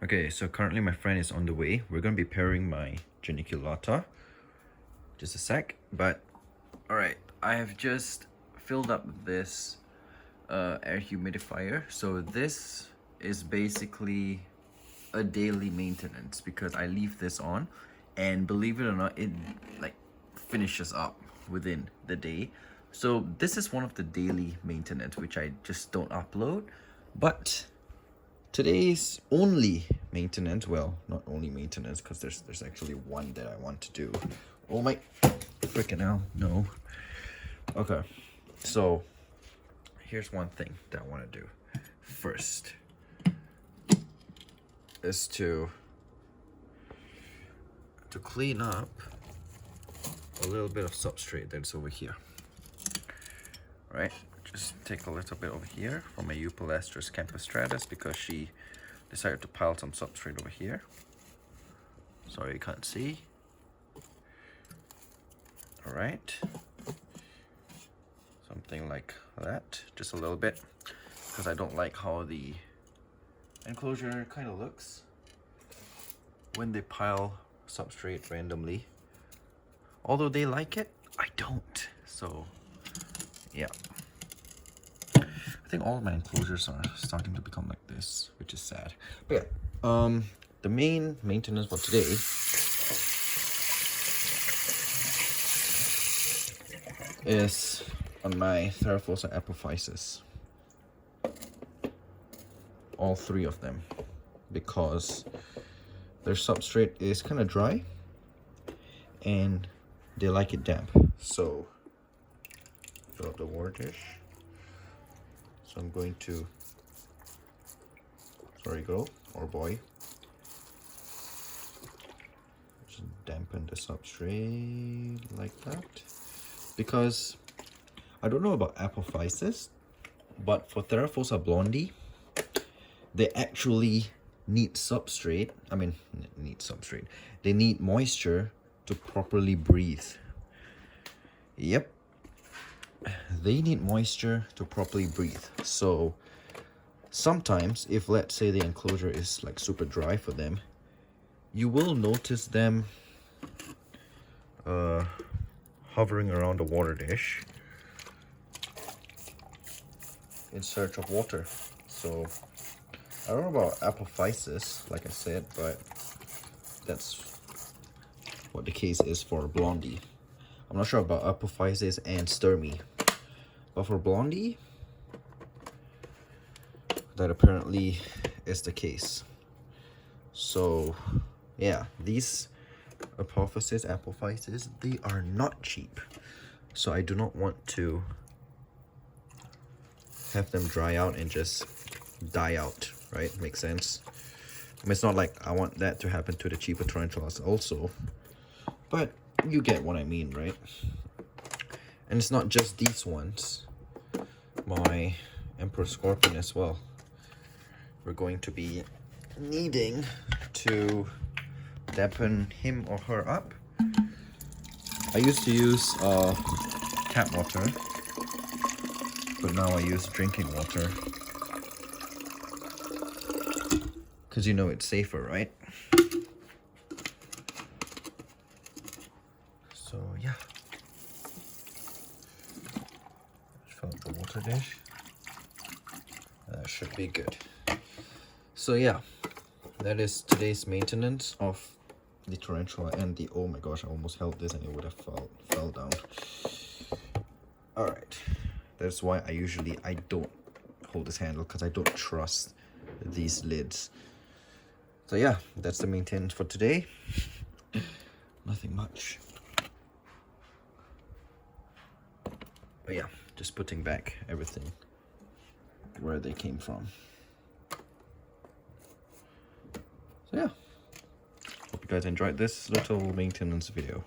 Okay, so currently my friend is on the way. We're gonna be pairing my geniculata. Just a sec, but alright, I have just filled up this air humidifier. So this is basically a daily maintenance because I leave this on, and believe it or not, it like finishes up within the day. So this is one of the daily maintenance which I just don't upload. But today's only maintenance, well, not only maintenance, because there's actually one that I want to do. Oh my freaking hell, no. Okay, so here's one thing that I want to do first is to clean up a little bit of substrate that's over here. Right, just take a little bit over here from my Eupalastris campostratus because she decided to pile some substrate over here. Sorry you can't see. Alright, something like that, just a little bit, because I don't like how the enclosure kind of looks when they pile substrate randomly. Although they like it, I don't. So yeah, I think all my enclosures are starting to become like this, which is sad. But yeah, the main maintenance for today is on my Theraphosa apophysis. All three of them, because their substrate is kind of dry and they like it damp. So fill up the water dish. So I'm going to, sorry girl or boy, just dampen the substrate like that. Because I don't know about apophysis, but for Theraphosa blondie, they actually need substrate. I mean, need substrate. They need moisture to properly breathe. Yep. They need moisture to properly breathe. So sometimes, if let's say the enclosure is like super dry for them, you will notice them hovering around the water dish in search of water. So I don't know about apophysis, like I said, but that's what the case is for blondie. I'm not sure about apophysis and sturmy, but for blondie, that apparently is the case. So yeah, these apophysis, they are not cheap. So I do not want to have them dry out and just die out, right? Makes sense. I mean, it's not like I want that to happen to the cheaper tarantulas also, but you get what I mean, right? And it's not just these ones. My Emperor Scorpion as well. We're going to be needing to dampen him or her up. I used to use tap water, but now I use drinking water. Because you know it's safer, right? So yeah. Fill up the water dish. That should be good. So yeah, that is today's maintenance of the tarantula and the, oh my gosh, I almost held this and it would have fell down. Alright, that's why I don't hold this handle, because I don't trust these lids. So yeah, that's the maintenance for today. Nothing much. But yeah, just putting back everything where they came from. So yeah, hope you guys enjoyed this little maintenance video.